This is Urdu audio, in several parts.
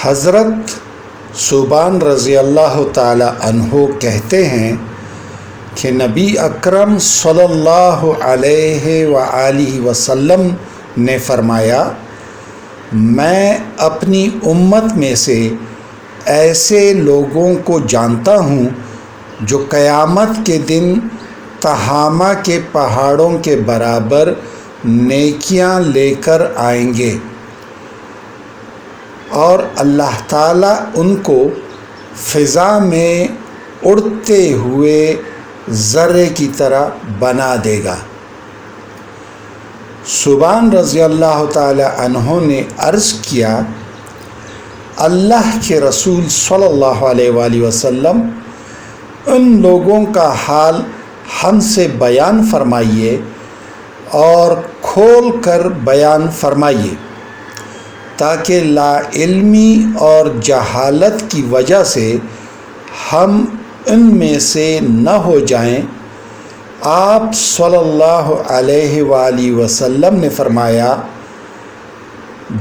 حضرت ثوبان رضی اللہ تعالی عنہ کہتے ہیں کہ نبی اکرم صلی اللہ علیہ وآلہ وسلم نے فرمایا، میں اپنی امت میں سے ایسے لوگوں کو جانتا ہوں جو قیامت کے دن تہامہ کے پہاڑوں کے برابر نیکیاں لے کر آئیں گے اور اللہ تعالیٰ ان کو فضا میں اڑتے ہوئے ذرے کی طرح بنا دے گا۔ ثوبان رضی اللہ تعالی عنہ نے عرض کیا، اللہ کے رسول صلی اللہ علیہ وآلہ وسلم، ان لوگوں کا حال ہم سے بیان فرمائیے اور کھول کر بیان فرمائیے تاکہ لا علمی اور جہالت کی وجہ سے ہم ان میں سے نہ ہو جائیں۔ آپ صلی اللہ علیہ وآلہ وسلم نے فرمایا،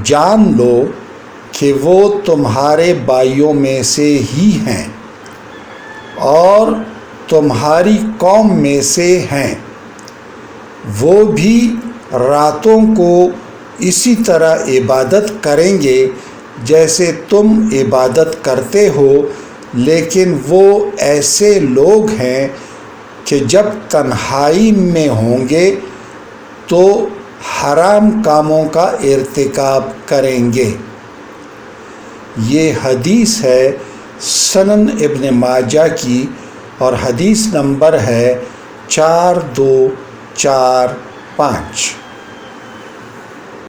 جان لو کہ وہ تمہارے بھائیوں میں سے ہی ہیں اور تمہاری قوم میں سے ہیں، وہ بھی راتوں کو اسی طرح عبادت کریں گے جیسے تم عبادت کرتے ہو، لیکن وہ ایسے لوگ ہیں کہ جب تنہائی میں ہوں گے تو حرام کاموں کا ارتکاب کریں گے۔ یہ حدیث ہے سنن ابن ماجہ کی اور حدیث نمبر ہے 4245۔